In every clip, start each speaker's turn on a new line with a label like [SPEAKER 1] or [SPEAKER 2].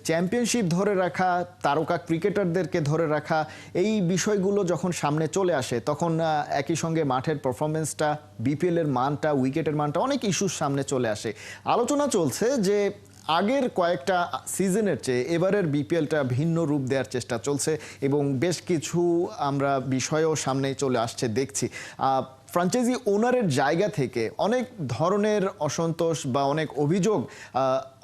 [SPEAKER 1] Championship ধরে রাখা, তারকা ক্রিকেটারদেরকে ধরে রাখা, এই বিষয়গুলো যখন সামনে চলে আসে তখন একই সঙ্গে মাঠের পারফরমেন্সটা, বিপিএল এর মানটা, উইকেটের মানটা, অনেক ইস্যুর সামনে চলে আসে। আলোচনা চলছে যে আগের কয়েকটা সিজনের চেয়ে এবারের বিপিএলটা ভিন্ন রূপ দেওয়ার চেষ্টা চলছে এবং বেশ কিছু আমরা বিষয়ও সামনে চলে আসছে দেখছি। ফ্র্যাঞ্চাইজি ওনারের জায়গা থেকে অনেক ধরনের অসন্তোষ বা অনেক অভিযোগ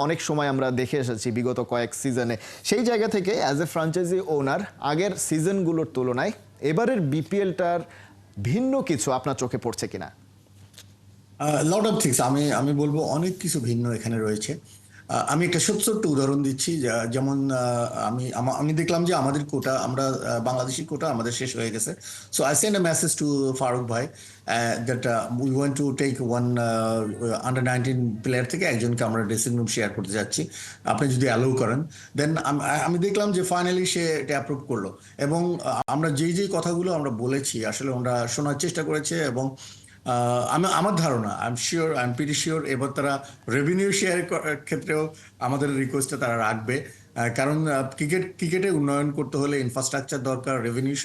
[SPEAKER 1] অনেক সময় আমরা দেখে এসেছি বিগত কয়েক সিজনে। সেই জায়গা থেকে অ্যাজ এ ফ্র্যাঞ্চাইজি ওনার আগের সিজনগুলোর তুলনায় এবারের বিপিএলটার ভিন্ন কিছু আপনার চোখে পড়ছে কিনা?
[SPEAKER 2] লট অফ থিংস আমি বলবো অনেক কিছু ভিন্ন এখানে রয়েছে। আমি একটা ছোট্ট উদাহরণ দিচ্ছি, যেমন আমি দেখলাম যে আমাদের কোটা, আমরা বাংলাদেশি কোটা আমাদের শেষ হয়ে গেছে। So I send a message to Farooq ভাই that we want to take one under 19 player থেকে একজনকে আমরা ড্রেসিং রুম শেয়ার করতে যাচ্ছি, আপনি যদি অ্যালাউ করেন। দেন আমি দেখলাম যে ফাইনালি সে এটা অ্যাপ্রুভ করলো, এবং আমরা যেই কথাগুলো আমরা বলেছি আসলে ওরা শোনার চেষ্টা করেছে। এবং আমার ধারণা, আই এম প্রিটি শিওর এবার তারা রেভিনিউ শেয়ার ক্ষেত্রেও আমাদের রিকোয়েস্টটা তারা রাখবে। কারণ ক্রিকেটে উন্নয়ন করতে হলে ইনফ্রাস্ট্রাকচার দরকার, রেভিনিউ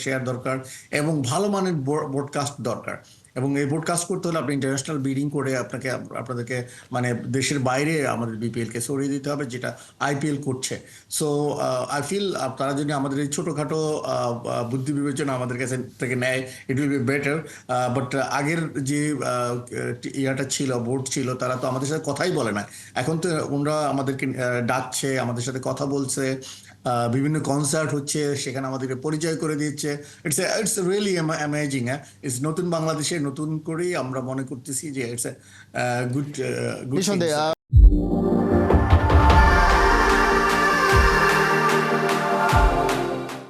[SPEAKER 2] শেয়ার দরকার, এবং ভালো মানের ব্রডকাস্ট দরকার। এবং এই ব্রডকাস্ট করতে হলে আপনি ইন্টারন্যাশনাল বিডিং করে আপনাদেরকে মানে দেশের বাইরে আমাদের বিপিএলকে সরিয়ে দিতে হবে, যেটা আইপিএল করছে। সো আই ফিল তারা যদি আমাদের এই ছোটোখাটো বুদ্ধি বিবেচনা আমাদের কাছে থেকে নেয়, it will be better. But আগের যে ইয়াটা ছিল, বোর্ড ছিল, তারা তো আমাদের সাথে কথাই বলে না। এখন তো ওনারা আমাদেরকে ডাকছে, আমাদের সাথে কথা বলছে, বিভিন্ন কনসার্ট হচ্ছে, সেখানে আমাদেরকে পরিচয় করে দিচ্ছে। It's really amazing. ইটস নতুন বাংলাদেশে নতুন করেই আমরা মনে করতেছি যে ইটস এ গুড গুড
[SPEAKER 1] নিঃসন্দেহে